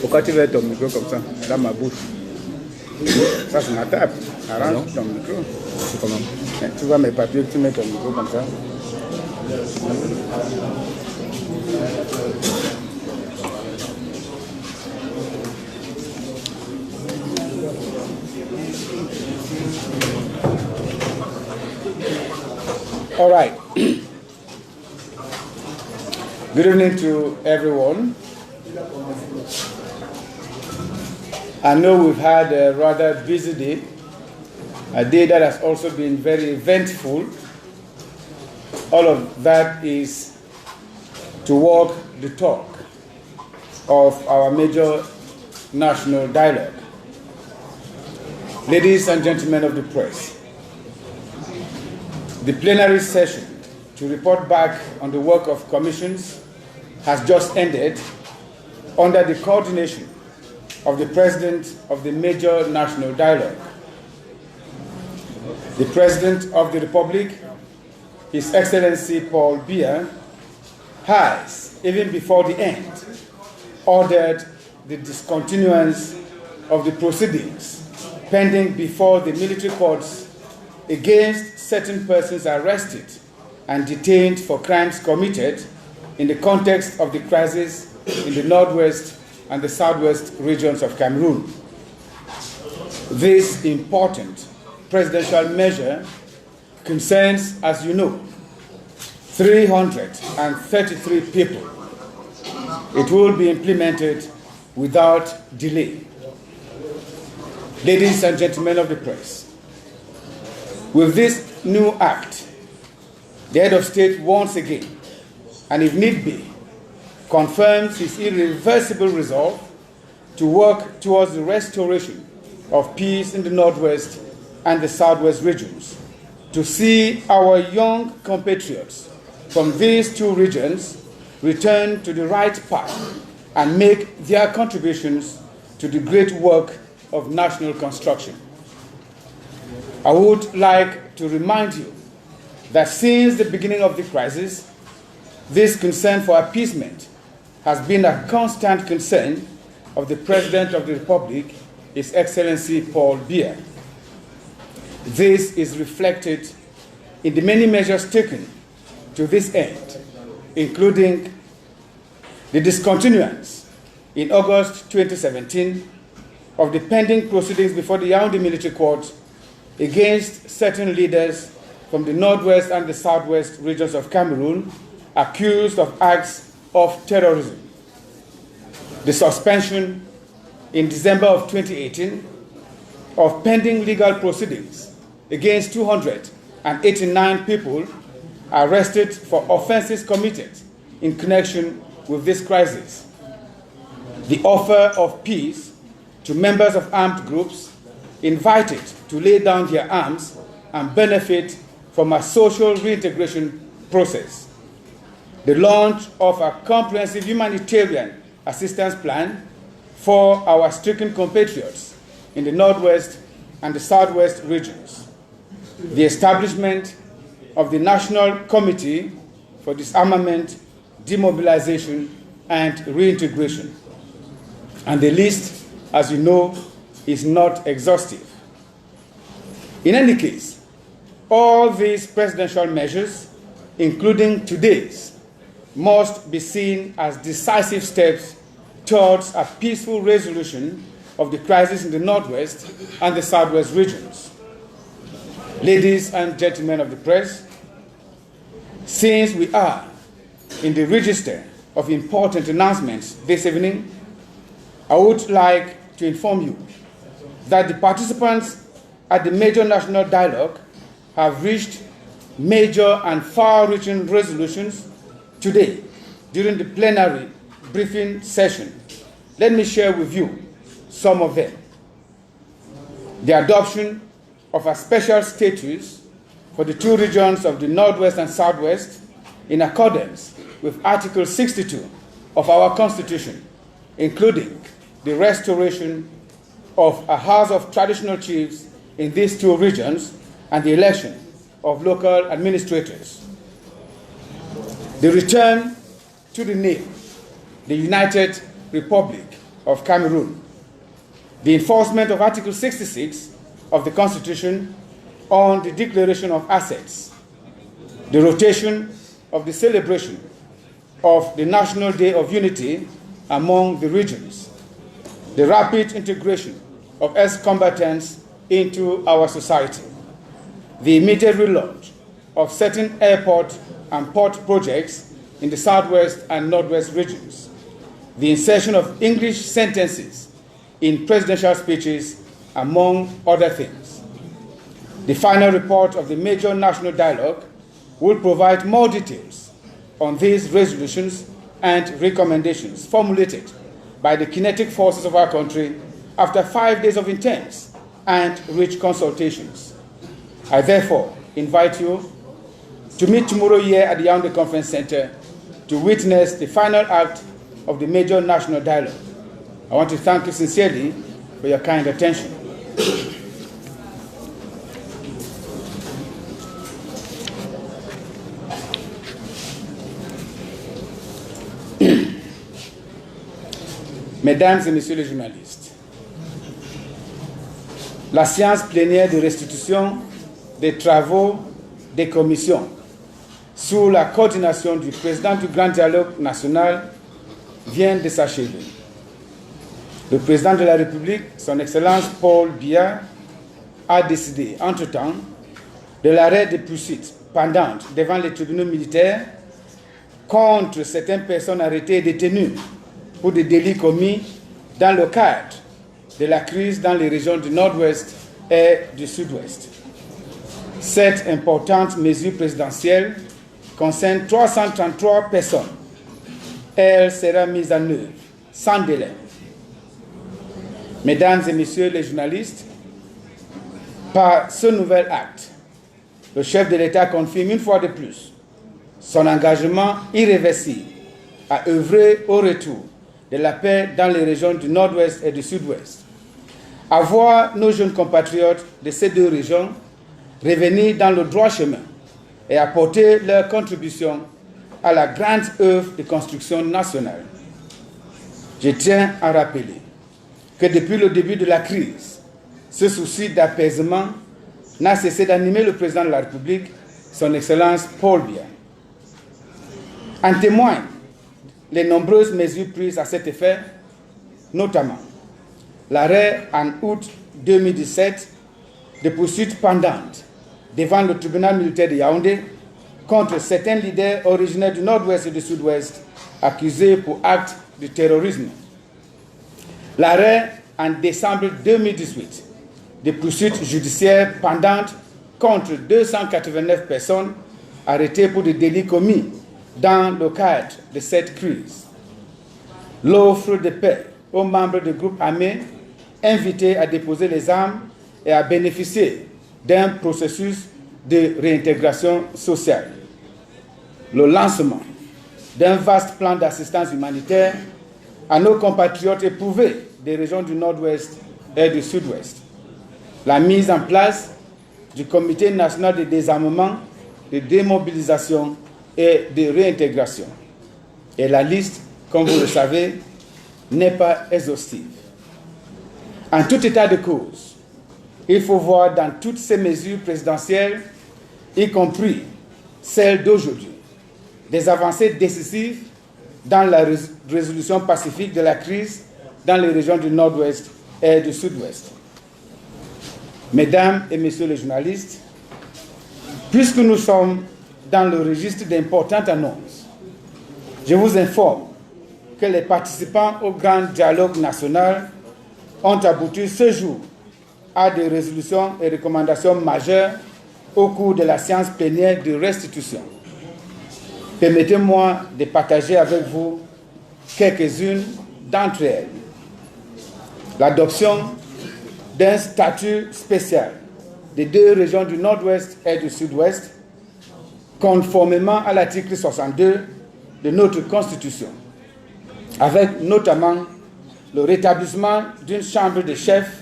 Pourquoi tu veux ton micro comme ça, dans ma bouche? Ça, c'est ma table. Arrange ton micro. C'est comment? Tu vois mes papiers, tu mets ton micro comme ça. All right. Good evening to everyone. I know we've had a rather busy day, a day that has also been very eventful. All of that is to walk the talk of our major national dialogue. Ladies and gentlemen of the press, the plenary session to report back on the work of commissions has just ended under the coordination of the President of the major national dialogue. The President of the Republic, His Excellency Paul Biya, has, even before the end, ordered the discontinuance of the proceedings pending before the military courts against certain persons arrested and detained for crimes committed in the context of the crisis in the northwest and the southwest regions of Cameroon. This important presidential measure concerns, as you know, 333 people. It will be implemented without delay. Ladies and gentlemen of the press, with this new act, the head of state once again, and if need be, confirms his irreversible resolve to work towards the restoration of peace in the northwest and the southwest regions, to see our young compatriots from these two regions return to the right path and make their contributions to the great work of national construction. I would like to remind you that since the beginning of the crisis, this concern for appeasement has been a constant concern of the President of the Republic, His Excellency Paul Biya. This is reflected in the many measures taken to this end, including the discontinuance in August 2017 of the pending proceedings before the Yaoundé Military Court against certain leaders from the northwest and the southwest regions of Cameroon accused of acts of terrorism. The suspension in December of 2018 of pending legal proceedings against 289 people arrested for offenses committed in connection with this crisis. The offer of peace to members of armed groups invited to lay down their arms and benefit from a social reintegration process. The launch of a comprehensive humanitarian assistance plan for our stricken compatriots in the northwest and the southwest regions. The establishment of the National Committee for Disarmament, Demobilization, and Reintegration. And the list, as you know, is not exhaustive. In any case, all these presidential measures, including today's, must be seen as decisive steps towards a peaceful resolution of the crisis in the northwest and the southwest regions. Ladies and gentlemen of the press, since we are in the register of important announcements this evening, I would like to inform you that the participants at the major national dialogue have reached major and far-reaching resolutions today during the plenary briefing session. Let me share with you some of them. The adoption of a special status for the two regions of the Northwest and Southwest in accordance with Article 62 of our Constitution, including the restoration of a House of Traditional Chiefs in these two regions and the election of local administrators. the return to the name, the United Republic of Cameroon, the enforcement of Article 66 of the Constitution on the declaration of assets, the rotation of the celebration of the National Day of Unity among the regions, the rapid integration of ex-combatants into our society, the immediate relaunch of certain airport and port projects in the southwest and northwest regions, the insertion of English sentences in presidential speeches, among other things. The final report of the major national dialogue will provide more details on these resolutions and recommendations formulated by the kinetic forces of our country after 5 days of intense and rich consultations. I therefore invite you to meet tomorrow here at the Yaoundé Conference Center to witness the final act of the major national dialogue. I want to thank you sincerely for your kind attention. Mesdames et Messieurs les journalistes, la séance plénière de restitution des travaux des commissions sous la coordination du président du Grand Dialogue national vient de s'achever. Le président de la République, son Excellence Paul Biya, a décidé, entre-temps, de l'arrêt des poursuites pendantes devant les tribunaux militaires contre certaines personnes arrêtées et détenues pour des délits commis dans le cadre de la crise dans les régions du Nord-Ouest et du Sud-Ouest. Cette importante mesure présidentielle concerne 333 personnes. Elle sera mise en œuvre sans délai. Mesdames et Messieurs les journalistes, par ce nouvel acte, le chef de l'État confirme une fois de plus son engagement irréversible à œuvrer au retour de la paix dans les régions du Nord-Ouest et du Sud-Ouest, à voir nos jeunes compatriotes de ces deux régions revenir dans le droit chemin et apporter leur contribution à la grande œuvre de construction nationale. Je tiens à rappeler que depuis le début de la crise, ce souci d'apaisement n'a cessé d'animer le président de la République, son Excellence Paul Biya. En témoignent les nombreuses mesures prises à cet effet, notamment l'arrêt en août 2017 de poursuites pendantes devant le tribunal militaire de Yaoundé contre certains leaders originaires du Nord-Ouest et du Sud-Ouest accusés pour actes de terrorisme. L'arrêt en décembre 2018 de poursuites judiciaires pendantes contre 289 personnes arrêtées pour des délits commis dans le cadre de cette crise. L'offre de paix aux membres du groupe armé invités à déposer les armes et à bénéficier d'un processus de réintégration sociale. Le lancement d'un vaste plan d'assistance humanitaire à nos compatriotes éprouvés des régions du Nord-Ouest et du Sud-Ouest. La mise en place du Comité national de désarmement, de démobilisation et de réintégration. Et la liste, comme vous le savez, n'est pas exhaustive. En tout état de cause, il faut voir dans toutes ces mesures présidentielles, y compris celles d'aujourd'hui, des avancées décisives dans la résolution pacifique de la crise dans les régions du Nord-Ouest et du Sud-Ouest. Mesdames et Messieurs les journalistes, puisque nous sommes dans le registre d'importantes annonces, je vous informe que les participants au grand dialogue national ont abouti ce jour à des résolutions et recommandations majeures au cours de la séance plénière de restitution. Permettez-moi de partager avec vous quelques-unes d'entre elles. L'adoption d'un statut spécial des deux régions du Nord-Ouest et du Sud-Ouest, conformément à l'article 62 de notre Constitution, avec notamment le rétablissement d'une chambre de chefs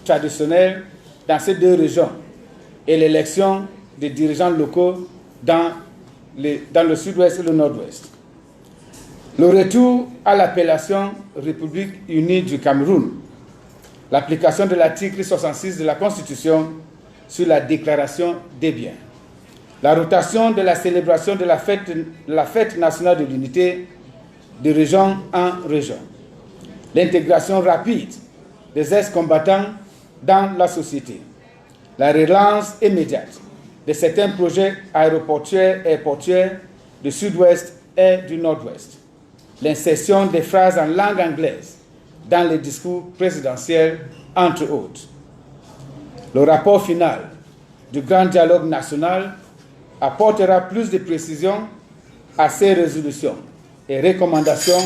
traditionnelle dans ces deux régions et l'élection des dirigeants locaux dans dans le sud-ouest et le nord-ouest. Le retour à l'appellation République unie du Cameroun, l'application de l'article 66 de la Constitution sur la déclaration des biens, la rotation de la célébration de la fête nationale de l'unité de région en région, l'intégration rapide des ex-combattants dans la société, la relance immédiate de certains projets aéroportuaires et portuaires du sud-ouest et du nord-ouest, l'insertion des phrases en langue anglaise dans les discours présidentiels, entre autres. Le rapport final du grand dialogue national apportera plus de précisions à ces résolutions et recommandations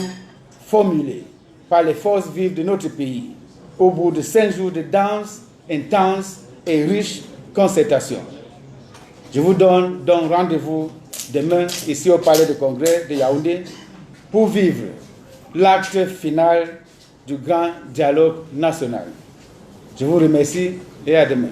formulées par les forces vives de notre pays au bout de 5 jours de denses, intenses et riches concertations. Je vous donne donc rendez-vous demain ici au Palais de Congrès de Yaoundé pour vivre l'acte final du grand dialogue national. Je vous remercie et à demain.